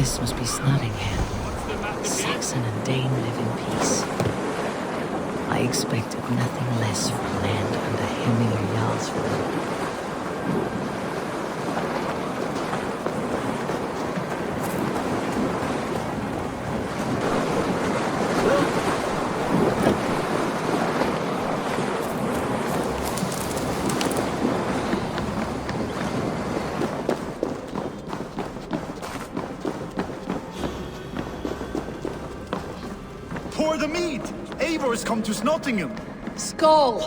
This must be Nottingham. Saxon and Dane live in peace. I expected nothing less from land under Hemminger Jarl's rule. Pour the mead! Eivor's come to Nottingham! Skull!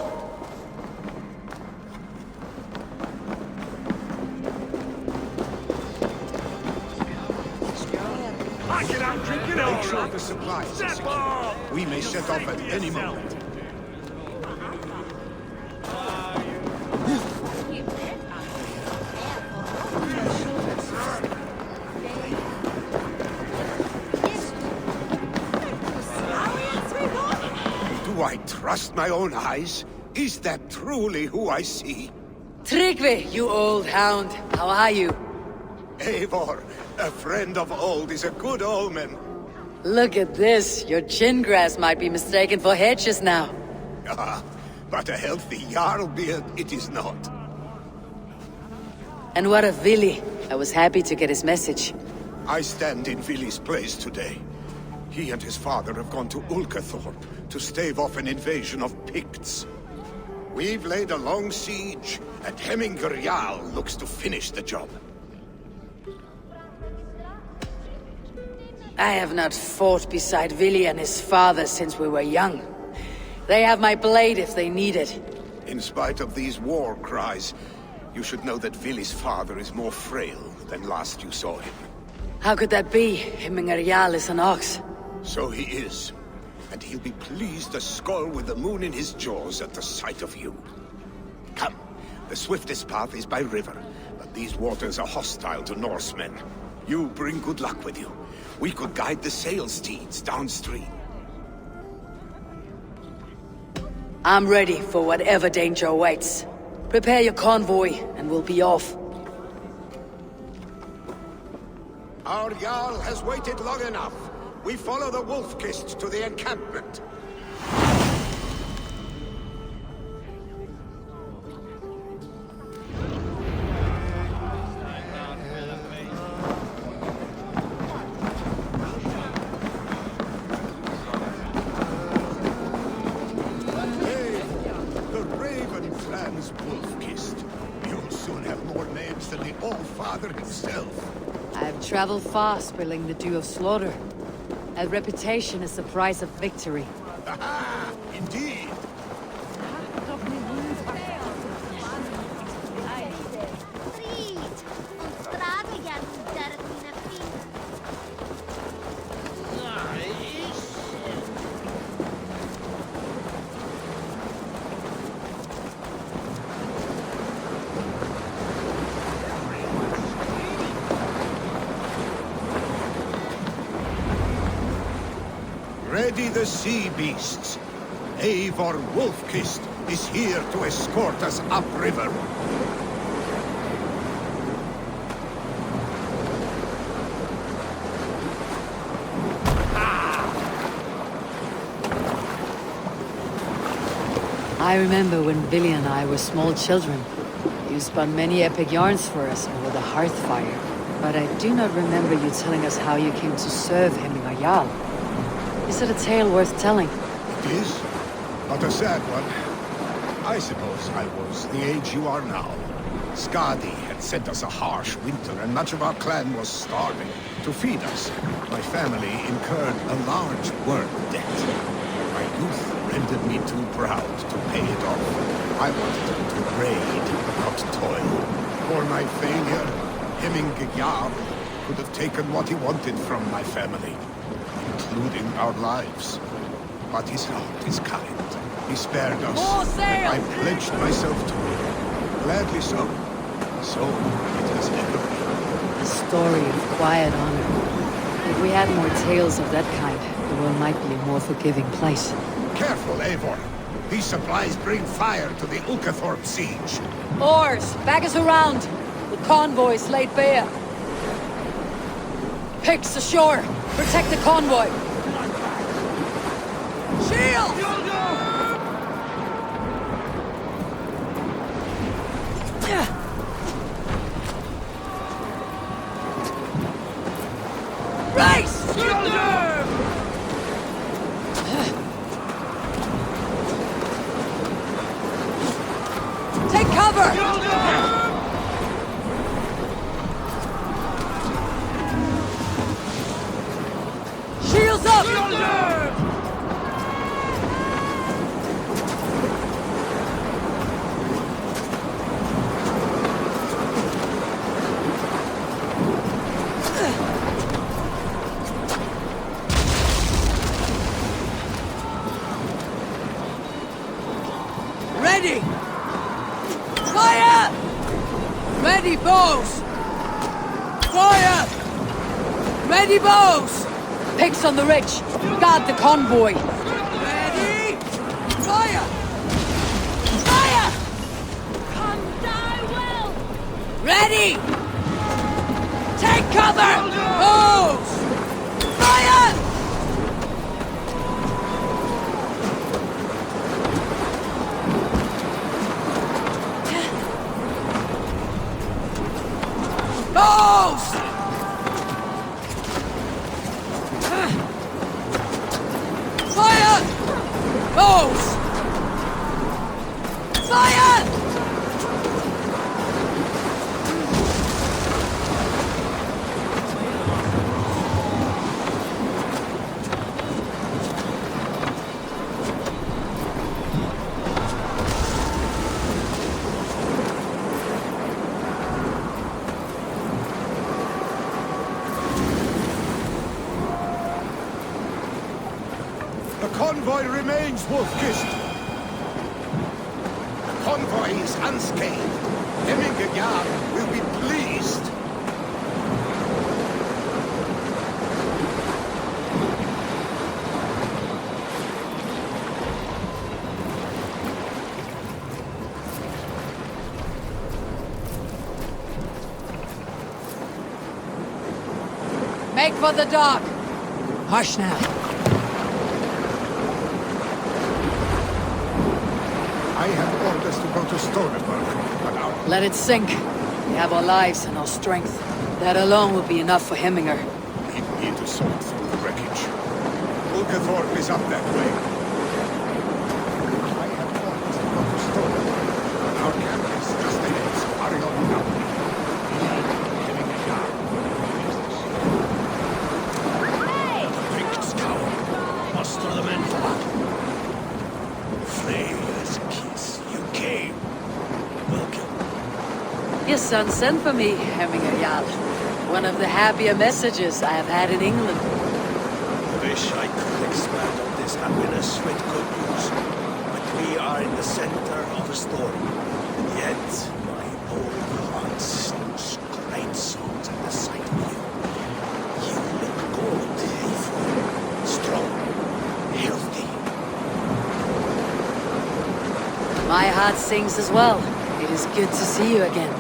I can out drink it all. Make sure the supplies are secure. We may set off at any moment. Do I trust my own eyes? Is that truly who I see? Tryggvi, you old hound. How are you? Eivor, a friend of old is a good omen. Look at this. Your chin grass might be mistaken for hedges now. Ah, but a healthy Jarl beard it is not. And what of Vili? I was happy to get his message. I stand in Vili's place today. He and his father have gone to ʻeɪvɔːr to stave off an invasion of Picts. We've laid a long siege, and Hemminger Jarl looks to finish the job. I have not fought beside Vili and his father since we were young. They have my blade if they need it. In spite of these war cries, you should know that Vili's father is more frail than last you saw him. How could that be? Hemminger Jarl is an ox. So he is. And he'll be pleased to skull with the moon in his jaws at the sight of you. Come, the swiftest path is by river, but these waters are hostile to Norsemen. You bring good luck with you. We could guide the sail steeds downstream. I'm ready for whatever danger awaits. Prepare your convoy, and we'll be off. Our Jarl has waited long enough. We follow the Wolf-Kissed to the encampment. Hey, the Raven clan's Wolf-Kissed. You'll soon have more names than the All-Father himself. I've traveled far, spilling the dew of slaughter. A reputation is the price of victory. Aha! Indeed! Ready the sea beasts. Eivor Wolf-Kissed is here to escort us upriver. I remember when Vili and I were small children. You spun many epic yarns for us over the hearth fire. But I do not remember you telling us how you came to serve Hemminger Jarl. Is it a tale worth telling? It is, but a sad one. I suppose I was the age you are now. Skadi had sent us a harsh winter, and much of our clan was starving. To feed us, my family incurred a large work debt. My youth rendered me too proud to pay it off. I wanted to raid, not toil. For my failure, Hemminger Jarl could have taken what he wanted from my family, including our lives. But his heart is kind. He spared us, and I pledged myself to him. Gladly so. So it has ever been. A story of quiet honor. If we had more tales of that kind, the world might be a more forgiving place. Careful, Eivor. These supplies bring fire to the ʻeɪvɔːr siege. Oars! Back us around! The convoy's laid bare! Picks ashore! Protect the convoy! Shield! Race! Take cover! Shields up! Ready! Fire! Ready, bows! Fire! Ready, bows! Picks on the ridge. Guard the convoy. Ready! Fire! Fire! Come die well! Ready! Take cover! Bows! Fire! Bows! Fire! Bows! Fire! The convoy remains wolf-kissed. The convoy is unscathed. Hemingr will be pleased. Make for the dock! Hush now. I have orders to go to Stoneberg, but our Let it sink. We have our lives and our strength. That alone will be enough for Hemingr. lead me to sort through the wreckage. ʻeɪvɔːr is up that way. I have orders to go to Stoneberg, but our camp is just ahead, so hurry on now. Picked scour. Muster the men for battle. Flails kiss. You came. Welcome. Your son sent for me, Hemingr Jarl. One of the happier messages I have had in England. Wish I could expand on this happiness with good news. But we are in the center of a storm. And yet, my old heart sings great songs at the sight of you. You look good, Eivor. Strong, healthy. My heart sings as well. It is good to see you again.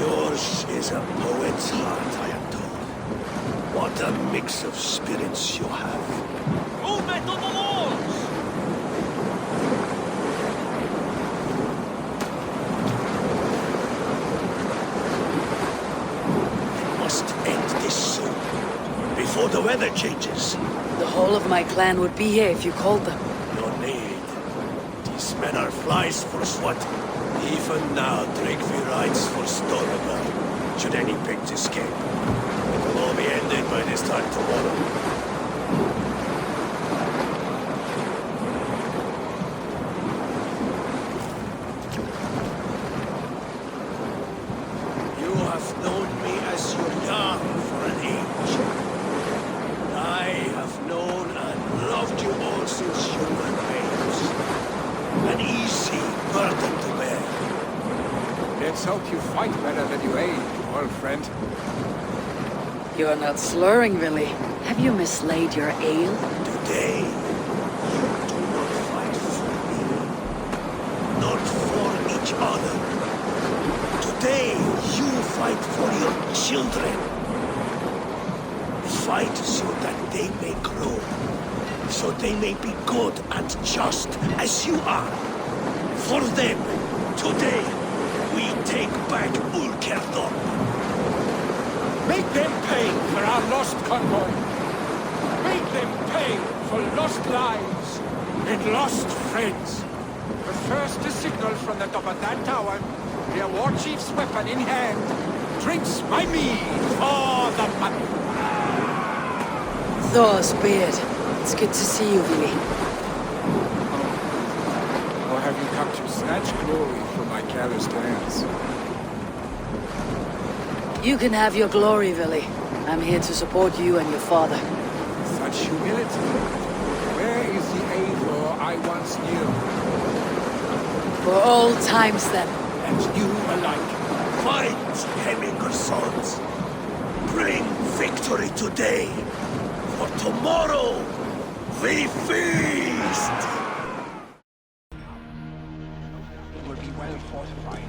Yours is a poet's heart, I am told. What a mix of spirits you have. Movement on the walls! We must end this soon, before the weather changes. The whole of my clan would be here if you called them. No need. These men are flies for sweat. Even now, Tryggvi rides for Stoneberg, should any pigs escape. It will all be ended by this time tomorrow. You have known me as your Jarl for an age. I have known and loved you all since you were babes. An easy burden to bear. Let's hope you fight better than you ate, old friend. You are not slurring, Willy. Have you mislaid your ale? Today, you do not fight for me. Not for each other. Today, you fight for your children. fight so that they may grow, so they may be good and just as you are. For them, today, we take back Ulkerdorp. Make them pay for our lost convoy. Make them pay for lost lives and lost friends. But first a signal from the top of that tower, their war chief's weapon in hand, drinks my mead for the money. Thor's beard. It's good to see you, Vili. Or have you come to snatch glory from my calloused hands? You can have your glory, Vili. I'm here to support you and your father. Such humility. Where is the Eivor I once knew? For all times, then. And you alike. Fight, Hemminger sons. Bring victory today. For tomorrow, we feast! It will be well fortified.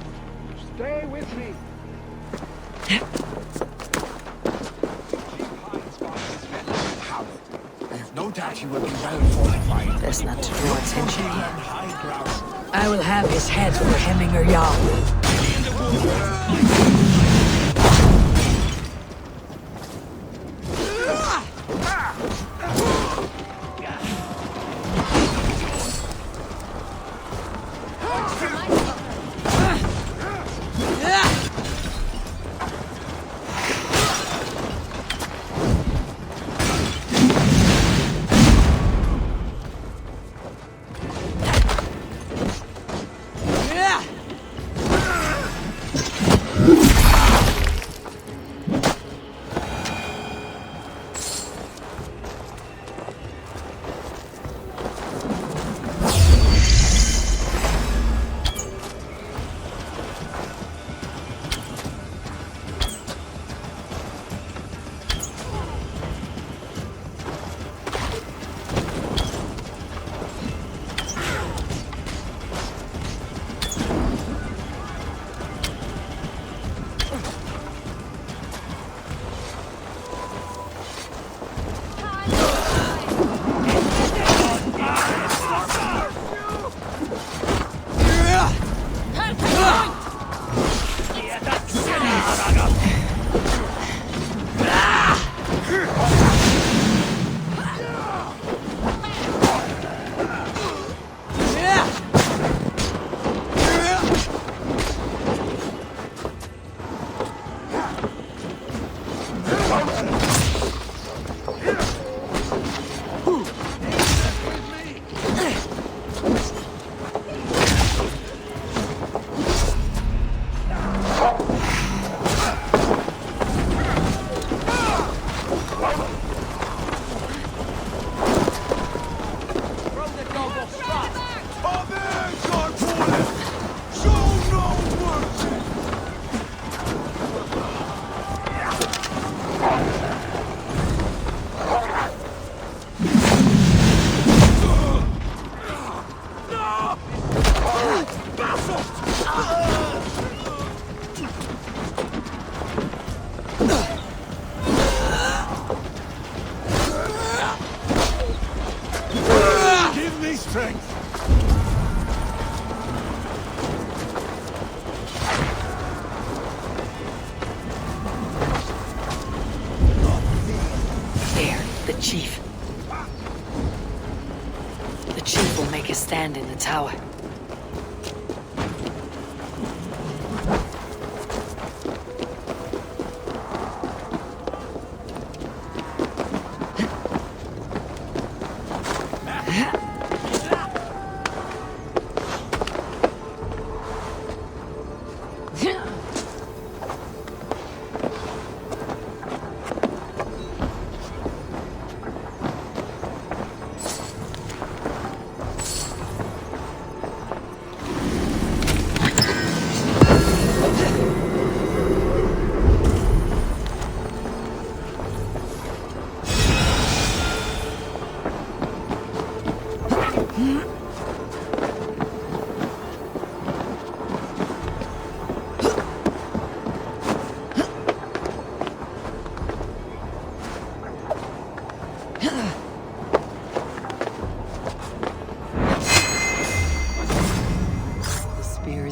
Stay with me. I have no doubt you will be well fortified. Best not to draw attention here. I will have his head for Hemminger Jarl. Stand in the tower.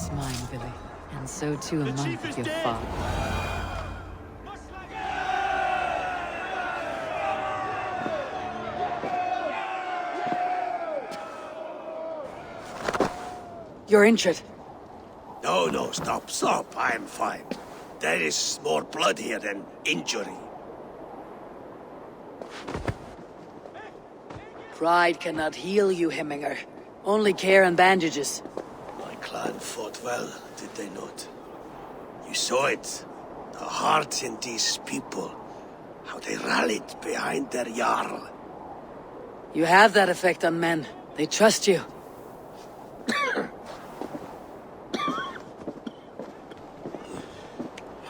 is mine, Billy. And so too am I with your father. You're injured. No, stop. I'm fine. There is more blood here than injury. Pride cannot heal you, Hemminger. Only care and bandages. My clan fought well, did they not? You saw it. The heart in these people. How they rallied behind their Jarl. You have that effect on men. They trust you.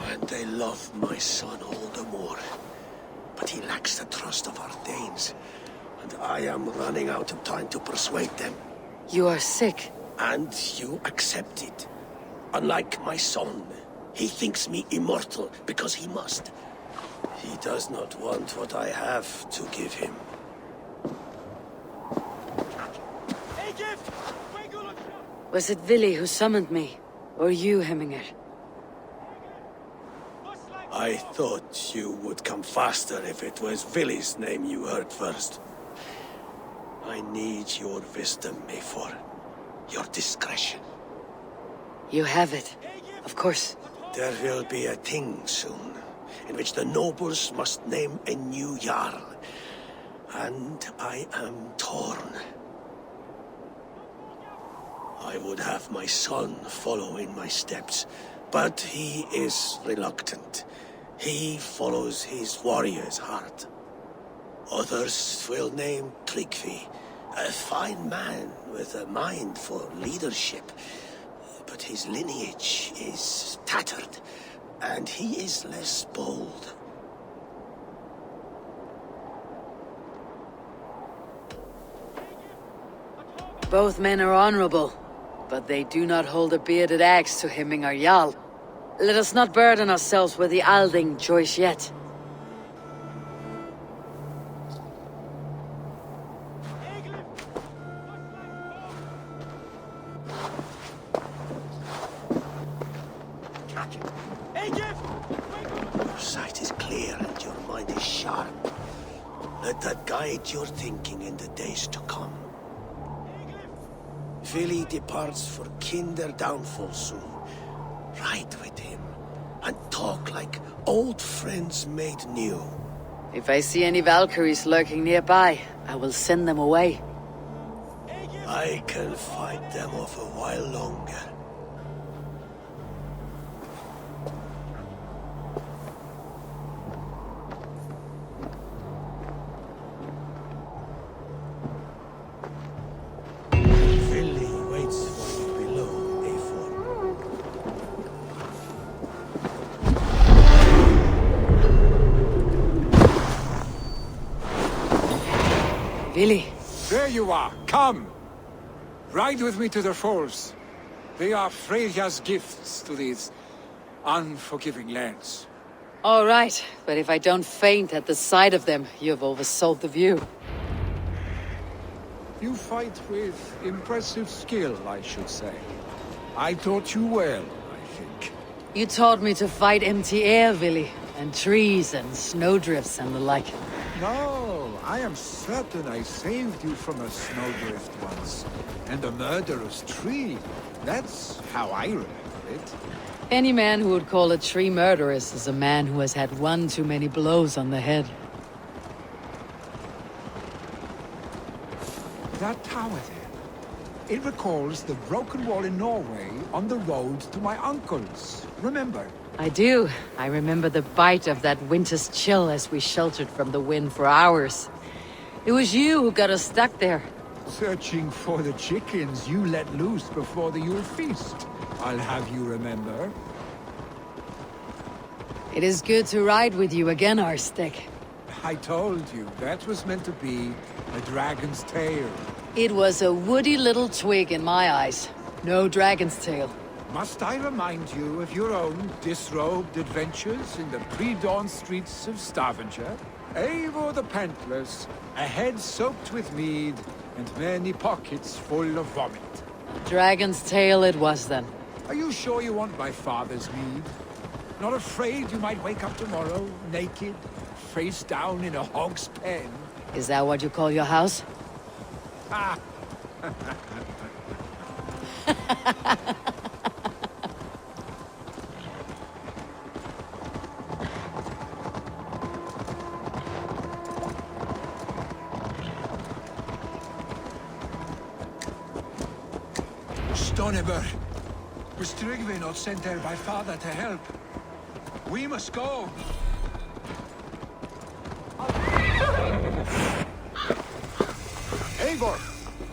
And they love my son all the more. But he lacks the trust of our Danes. And I am running out of time to persuade them. You are sick. And you accept it. Unlike my son, he thinks me immortal because he must. He does not want what I have to give him. Was it Vili who summoned me? Or you, Hemminger? I thought you would come faster if it was Vili's name you heard first. I need your wisdom, Eivor. Your discretion. You have it. Of course. There will be a thing soon, in which the nobles must name a new Jarl. And I am torn. I would have my son follow in my steps, but he is reluctant. He follows his warrior's heart. Others will name Tryggvi, a fine man with a mind for leadership. But his lineage is tattered, and he is less bold. Both men are honorable, but they do not hold a bearded axe to Hemminger Jarl. Let us not burden ourselves with the Alding choice yet. Your sight is clear and your mind is sharp. Let that guide your thinking in the days to come. Vili departs for kinder downfall soon. Ride with him, and talk like old friends made new. If I see any Valkyries lurking nearby, I will send them away. I can fight them off a while longer. Vili waits for you below, Eivor. Vili. There you are. Come! Ride with me to the falls. They are Freyja's gifts to these unforgiving lands. All right, but if I don't faint at the sight of them, you've oversold the view. You fight with impressive skill, I should say. I taught you well, I think. You taught me to fight empty air, Vili, and trees and snowdrifts and the like. No, I am certain I saved you from a snowdrift once. And a murderous tree. That's how I remember it. Any man who would call a tree murderous is a man who has had one too many blows on the head. That tower there. It recalls the broken wall in Norway on the road to my uncle's. Remember? I do. I remember the bite of that winter's chill as we sheltered from the wind for hours. It was you who got us stuck there. Searching for the chickens you let loose before the Yule feast. I'll have you remember. It is good to ride with you again, Arstic. I told you, that was meant to be a dragon's tail. It was a woody little twig in my eyes. No dragon's tail. Must I remind you of your own disrobed adventures in the pre-dawn streets of Stavanger? Eivor the Pantless, a head soaked with mead, and many pockets full of vomit. Dragon's tail it was then. Are you sure you want my father's mead? Not afraid you might wake up tomorrow, naked, face down in a hog's pen? Is that what you call your house? Ah! Stonebur, was Tryggvi not sent there by father to help? We must go. Eivor!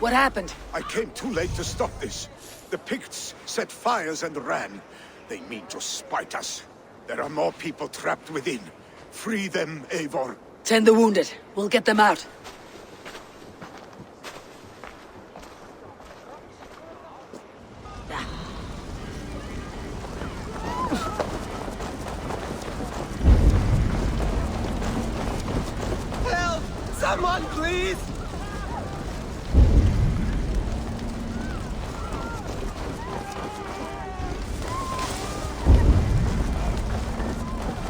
What happened? I came too late to stop this. The Picts set fires and ran. They mean to spite us. There are more people trapped within. Free them, Eivor. Tend the wounded. We'll get them out. Help! Someone, please!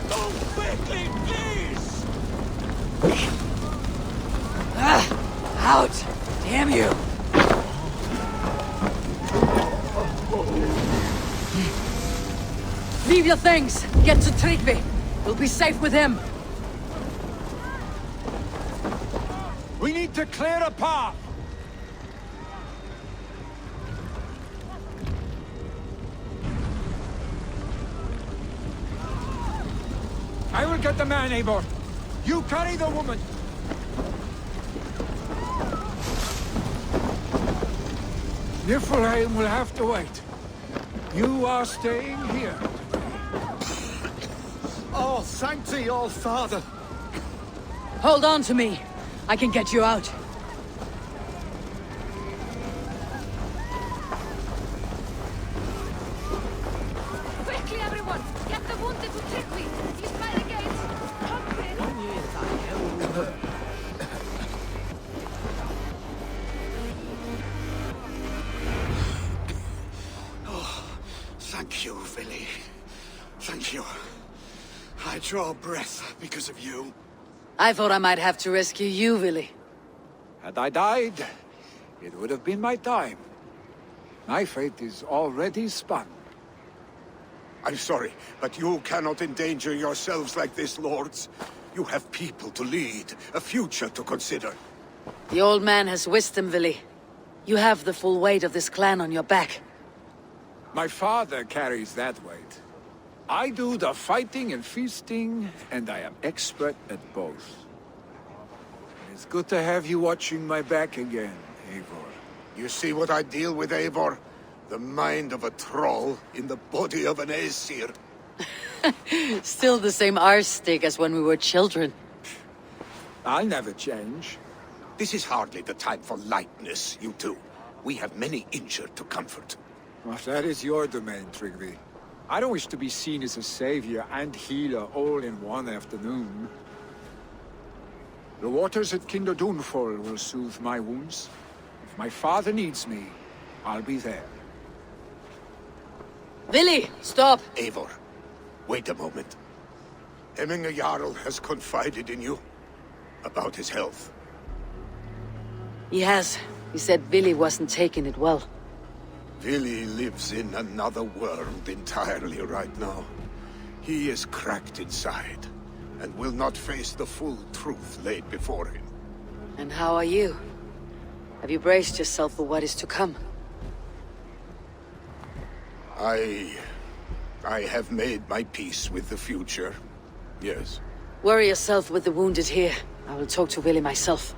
Go quickly, please! Out! Damn you! Leave your things! Get to Tryggvi! We'll be safe with him! We need to clear a path! I will get the man, Eivor. You carry the woman. Niflheim will have to wait. You are staying here. Oh, sanctity, old father! Hold on to me! I can get you out. Quickly, everyone! Get the wounded to Tryggvi! He's by the gates! Come in! Thank you, Vili. Thank you. I draw breath because of you. I thought I might have to rescue you, Vili. Had I died, it would have been my time. My fate is already spun. I'm sorry, but you cannot endanger yourselves like this, lords. You have people to lead, a future to consider. The old man has wisdom, Vili. You have the full weight of this clan on your back. My father carries that weight. I do the fighting and feasting, and I am expert at both. It's good to have you watching my back again, Eivor. You see what I deal with, Eivor? The mind of a troll in the body of an Aesir. Still the same arse stick as when we were children. I'll never change. This is hardly the time for lightness, you two. We have many injured to comfort. Well, that is your domain, Tryggvi. I don't wish to be seen as a savior and healer all in one afternoon. The waters at Kinderdunfol will soothe my wounds. If my father needs me, I'll be there. Vili, stop! Eivor, wait a moment. Hemminger Jarl has confided in you about his health. He has. He said Vili wasn't taking it well. Vili lives in another world entirely right now. He is cracked inside, and will not face the full truth laid before him. And how are you? Have you braced yourself for what is to come? I have made my peace with the future, yes. Worry yourself with the wounded here. I will talk to Vili myself.